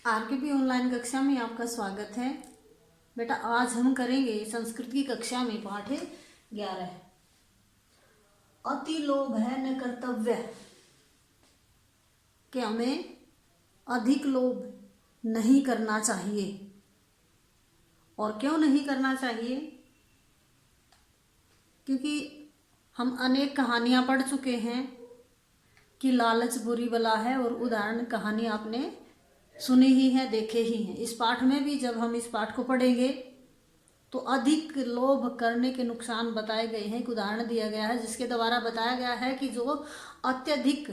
आरकेपी online कक्षा में आपका स्वागत है। बेटा आज हम करेंगे संस्कृत की कक्षा में पाठ 11। अति लोभ है न कर्तव्य, कि हमें अधिक लोभ नहीं करना चाहिए। और क्यों नहीं करना चाहिए? क्योंकि हम अनेक कहानियां पढ़ चुके हैं कि लालच बुरी बला है, और उदाहरण कहानी आपने सुनी ही है, देखे ही हैं। इस पाठ में भी जब हम इस पाठ को पढ़ेंगे तो अधिक लोभ करने के नुकसान बताए गए हैं। एक उदाहरण दिया गया है जिसके द्वारा बताया गया है कि जो अत्यधिक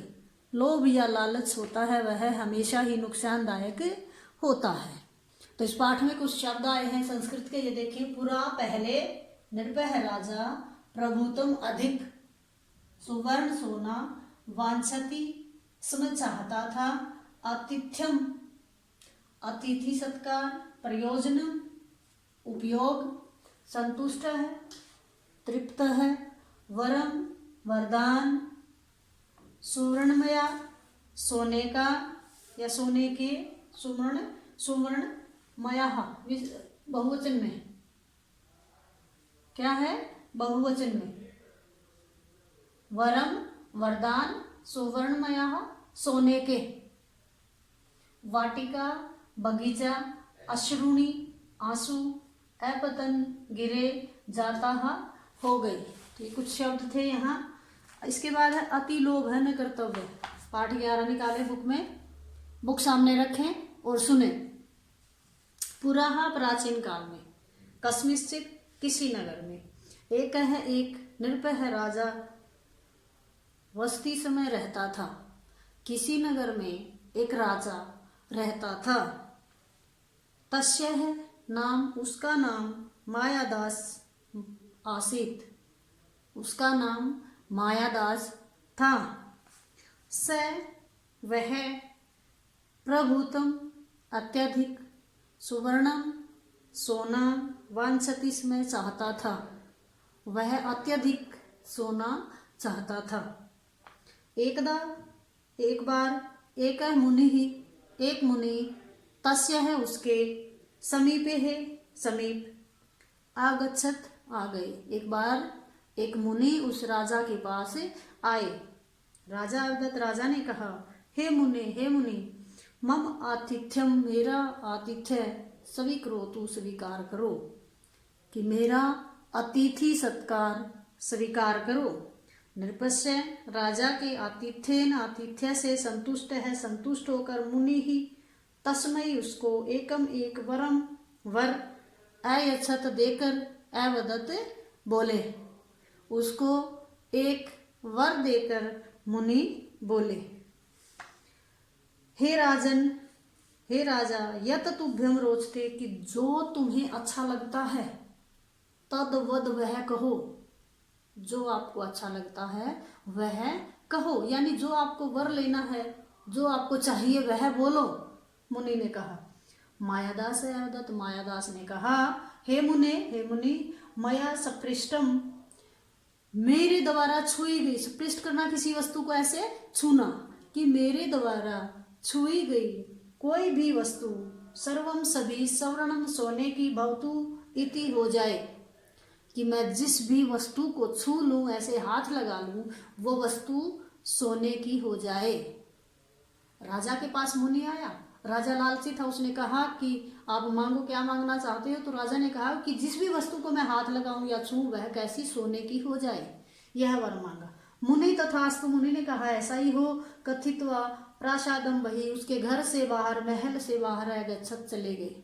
लोभ या लालच होता है वह हमेशा ही नुकसानदायक होता है। तो इस पाठ में कुछ शब्द आए हैं संस्कृत के, ये देखिए। पुरा पहले, निर्भय राजा, प्रभुतम अधिक, सुवर्ण सोना, वांछति स्म चाहता था, आतिथ्यम अतिथि सत्कार, प्रयोजनम उपयोग, संतुष्ट है, तृप्त है, वरम वरदान, सुवर्णमया सोने का या सोने के, सुवर्ण सुवर्णमया बहुवचन में क्या है? बहुवचन में वरम वरदान, सुवर्णमया सोने के, वाटिका बगीचा, अश्रुणी आंसू, अपतन गिरे, जाता हो गई। तो ये कुछ शब्द थे यहाँ। इसके बाद है अति लोभ है न कर्तव्य। पाठ 11 निकाले बुक सामने रखें और सुने। पुराहा प्राचीन काल में, कस्मिश्चित किसी नगर में, एक है एक निर्भय राजा वस्ती समय रहता था। किसी नगर में एक राजा रहता था। तस्य है नाम, उसका नाम मायादास आसीत, उसका नाम मायादास था। स वह प्रभुतम अत्यधिक, सुवर्णम सोना, वांछति में चाहता था, वह अत्यधिक सोना चाहता था। एकदा एक बार, एक मुनि ही, एक मुनि, तस्य है उसके, समीपे है समीप, आगच्छत आ गए। एक बार एक मुनि उस राजा के पास आए। राजा अवगत, राजा ने कहा, हे मुनि, मम आतिथ्यम, मेरा आतिथ्य स्वीकरो, तू स्वीकार करो, कि मेरा अतिथि सत्कार स्वीकार करो। नृपस्य, राजा के आतिथ्येन, आतिथ्य से संतुष्ट है, संतुष्ट होकर मुनि ही तस्मय उसको, एकम एक वरम वर, अयच्छत देकर, अवदत बोले, उसको एक वर देकर मुनि बोले, हे राजन, हे राजा, यत तुभ्यम रोचते, कि जो तुम्हें अच्छा लगता है, तद वद वह कहो, जो आपको अच्छा लगता है वह कहो, यानी जो आपको वर लेना है, जो आपको चाहिए वह बोलो। मुनि ने कहा। मायादास है अवदत, मायादास ने कहा, हे मुनि, मया सपृष्टम, मेरे द्वारा छुई गई, स्पृष्ट करना किसी वस्तु को ऐसे छूना, कि मेरे द्वारा छुई गई कोई भी वस्तु, सर्वम सभी, सवर्णम सोने की, भवतु इति हो जाए, कि मैं जिस भी वस्तु को छू लूं, ऐसे हाथ लगा लूं, वो वस्तु सोने की हो जाए। राजा के पास मुनि आया। राजा लालची था, उसने कहा कि आप मांगो, क्या मांगना चाहते हो? तो राजा ने कहा कि जिस भी वस्तु को मैं हाथ लगाऊं या छूं वह कैसी सोने की हो जाए, यह वर मांगा। मुनि तथास्तु, मुनि ने कहा ऐसा ही हो। कथित्वा प्रासादम वही, उसके घर से बाहर, महल से बाहर गच्छत चले गए।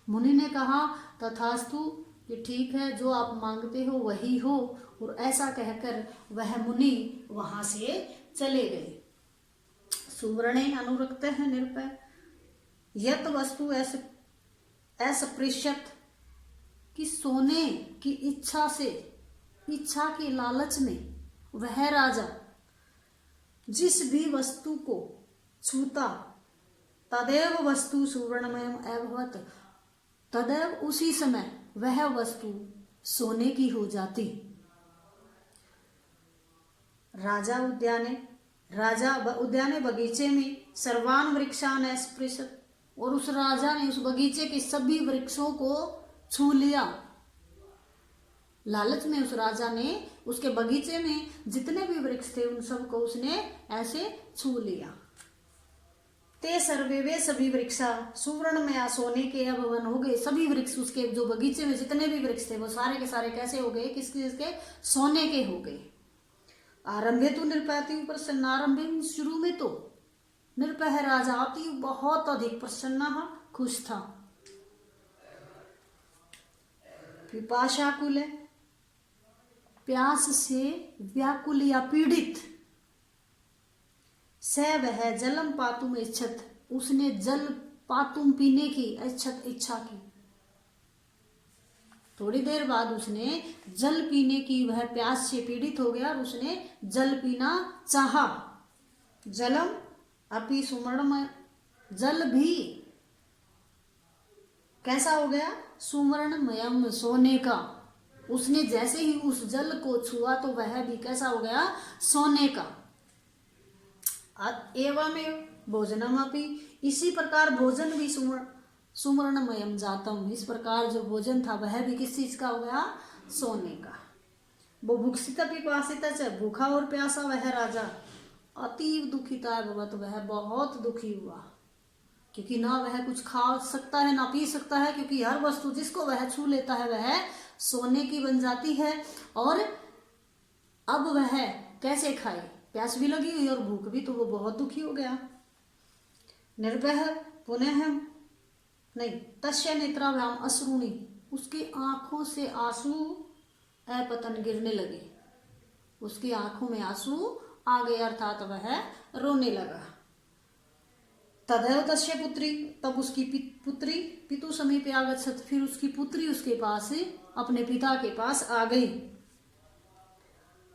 मुनि ने कहा तथास्तु, कि ठीक है, जो आप मांगते हो वही हो। और ऐसा कहकर वह मुनि वहां से चले गए। सुवर्णे अनुरक्त है निरपय, यत वस्तु अस्पृश्यत, कि सोने की इच्छा से, इच्छा के लालच में वह राजा जिस भी वस्तु को छूता, तदेव वस्तु सुवर्णमयम अभवत, तदेव उसी समय वह वस्तु सोने की हो जाती। राजा उद्याने बगीचे में, सर्वान वृक्षान स्पृशत, और उस राजा ने उस बगीचे के सभी वृक्षों को छू लिया। लालच में उस राजा ने उसके बगीचे में जितने भी वृक्ष थे उन सबको उसने ऐसे छू लिया। ते सर्वे वे सभी वृक्षा सुवर्ण में या सोने के या भवन हो गए। सभी वृक्ष उसके जो बगीचे में जितने भी वृक्ष थे वो सारे के सारे कैसे हो गए, किसके, सोने के हो गए। आरंभे तो निरपैति प्रसन्न, आरंभे शुरू में तो निरपह राजा अति बहुत अधिक प्रसन्न खुश था। पिपाशाकुल है, प्यास से व्याकुल या पीड़ित। स वह जलम पातुम इच्छत, उसने जल पातुम पीने की इच्छा की। थोड़ी देर बाद उसने जल पीने की, वह प्यास से पीड़ित हो गया और उसने जल पीना चाहा। जलम अपि सुवर्णमय, जल भी कैसा हो गया, सुवर्णमयम, सोने का। उसने जैसे ही उस जल को छुआ तो वह भी कैसा हो गया, सोने का। एवं भोजनम अपि, इसी प्रकार भोजन भी सुवर्णमयम जातम, इस प्रकार जो भोजन था वह भी किस चीज का हो गया, सोने का। वो भुक्षित पिपासित, भूखा और प्यासा वह राजा अतीव दुखिता भवत, वह बहुत दुखी हुआ, क्योंकि ना वह कुछ खा सकता है ना पी सकता है, क्योंकि हर वस्तु जिसको वह छू लेता है वह सोने की बन जाती है। और अब वह कैसे खाए, प्यास भी लगी हुई और भूख भी, तो वो बहुत दुखी हो गया। निर्भय पुनः नहीं, तस्य नेत्राभ्याम अश्रुणी, उसकी आंखों से आंसू अपतन गिरने लगे, उसकी आंखों में आंसू आ गए, अर्थात वह रोने लगा। तदैव तस्य पुत्री, तब उसकी पुत्री पितु समीपे आगच्छत, फिर उसकी पुत्री उसके पास, अपने पिता के पास आ गई।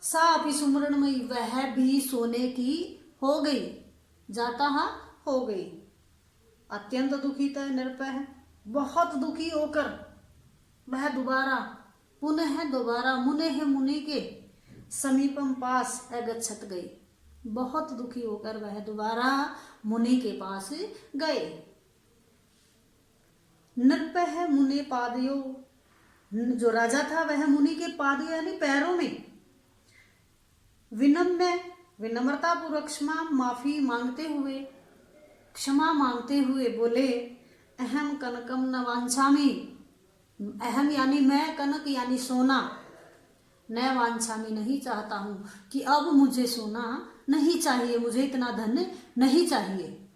सा अपि सुवर्णमयी, वह भी सोने की हो गई, जाता हो गई। अत्यंत दुखी था निरपह, बहुत दुखी होकर वह दोबारा मुने मुनि के समीपम पास अगच्छत गई। बहुत दुखी होकर वह दोबारा मुनि के पास गए। नृपह मुनि पादयो, जो राजा था वह मुनि के पाद यानी पैरों में विनम्रता पूर्वक क्षमा मांगते हुए बोले, अहम कनकम न वांछामि, अहम यानी मैं, कनक यानी सोना, न वांछामि नहीं चाहता हूं, कि अब मुझे सोना नहीं चाहिए, मुझे इतना धन नहीं चाहिए।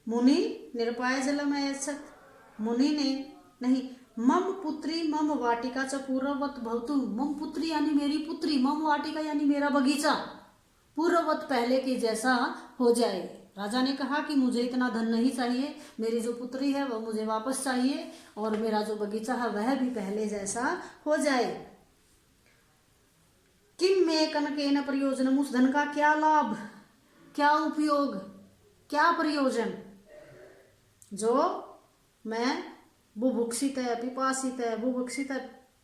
मुनि निरपाय जलम ऐच्छत, मुनि ने नहीं, मम पुत्री मम वाटिका च पूर्ववत भवतु, मम पुत्री यानी मेरी पुत्री, मम वाटिका यानी मेरा बगीचा पूर्ववत पहले के जैसा हो जाए। राजा ने कहा कि मुझे इतना धन नहीं चाहिए, मेरी जो पुत्री है वह मुझे वापस चाहिए, और मेरा जो बगीचा है वह भी पहले जैसा हो जाए। किम में कनकेन प्रयोजन, उस धन का क्या लाभ, क्या उपयोग, क्या प्रयोजन, जो मैं बुभुक्षित है पिपासित है, बुभुक्षित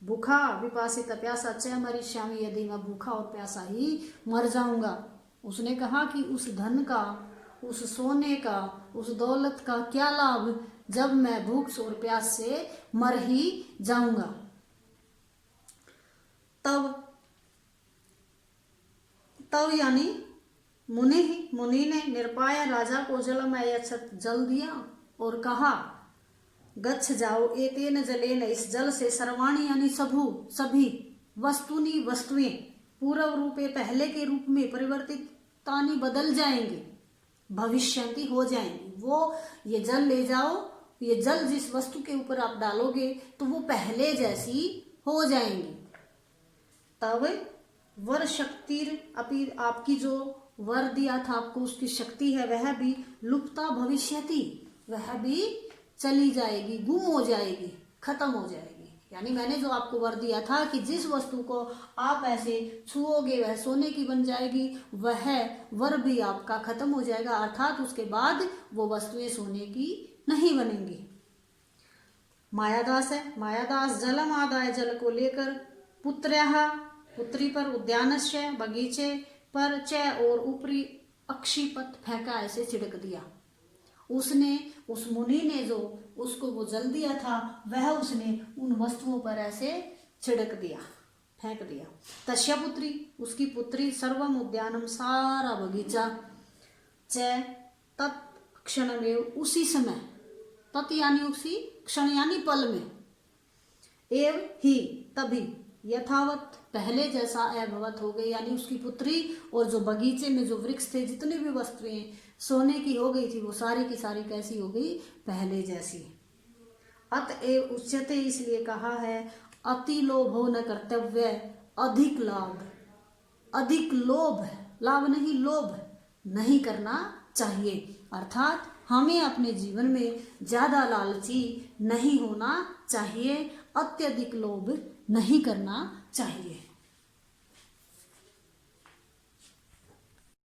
भूखा, विपासित प्यासा, च मरिष्यामि, यदि मैं भूखा और प्यासा ही मर जाऊंगा। उसने कहा कि उस धन का, उस सोने का, उस दौलत का क्या लाभ, जब मैं भूख और प्यास से मर ही जाऊंगा। तब यानी मुनि ने निरपाय राजा को जलम अयच्छत, जल दिया और कहा, गच्छ जाओ एतेन जलेन, इस जल से सर्वाणी यानी सभी वस्तुनि वस्तुएं पूर्व रूपे पहले के रूप में परिवर्तितानि बदल जाएंगे, भविष्यंति हो जाएंगी। वो ये जल ले जाओ, ये जल जिस वस्तु के ऊपर आप डालोगे तो वो पहले जैसी हो जाएंगी। तब वर शक्तिर अपि, आपकी जो वर दिया था आपको, उसकी शक्ति है वह भी लुप्ता भविष्यति, वह भी चली जाएगी, गुम हो जाएगी, खत्म हो जाएगी। यानी मैंने जो आपको वर दिया था कि जिस वस्तु को आप ऐसे छुओगे वह सोने की बन जाएगी, वह वर भी आपका खत्म हो जाएगा, अर्थात उसके बाद वो वस्तुएं सोने की नहीं बनेंगी। मायादास है, मायादास जलम आदाय, जल को लेकर पुत्र्यः, पुत्री पर, उद्यानस्य बगीचे पर, च और ऊपरी अक्षिपत फेंका, ऐसे छिड़क दिया। उसने, उस मुनि ने जो उसको वो जल दिया था, वह उसने उन वस्तुओं पर ऐसे छिड़क दिया, फेंक दिया। तस्या पुत्री, उसकी पुत्री, सर्वम उद्यानम, सारा बगीचा, च तत्क्षण में, उसी समय, तत् यानी उसी, क्षण यानी पल में, एव ही तभी, यथावत पहले जैसा अभवत हो गई, यानी उसकी पुत्री और जो बगीचे में जो वृक्ष थे, जितनी भी वस्तुएं सोने की हो गई थी, वो सारी की सारी कैसी हो गई, पहले जैसी। अतएव उच्यते, इसलिए कहा है, अति लोभो न कर्तव्य, अधिक लाभ, अधिक लोभ, लाभ नहीं लोभ नहीं करना चाहिए। अर्थात हमें अपने जीवन में ज्यादा लालची नहीं होना चाहिए, अत्यधिक लोभ नहीं करना चाहिए।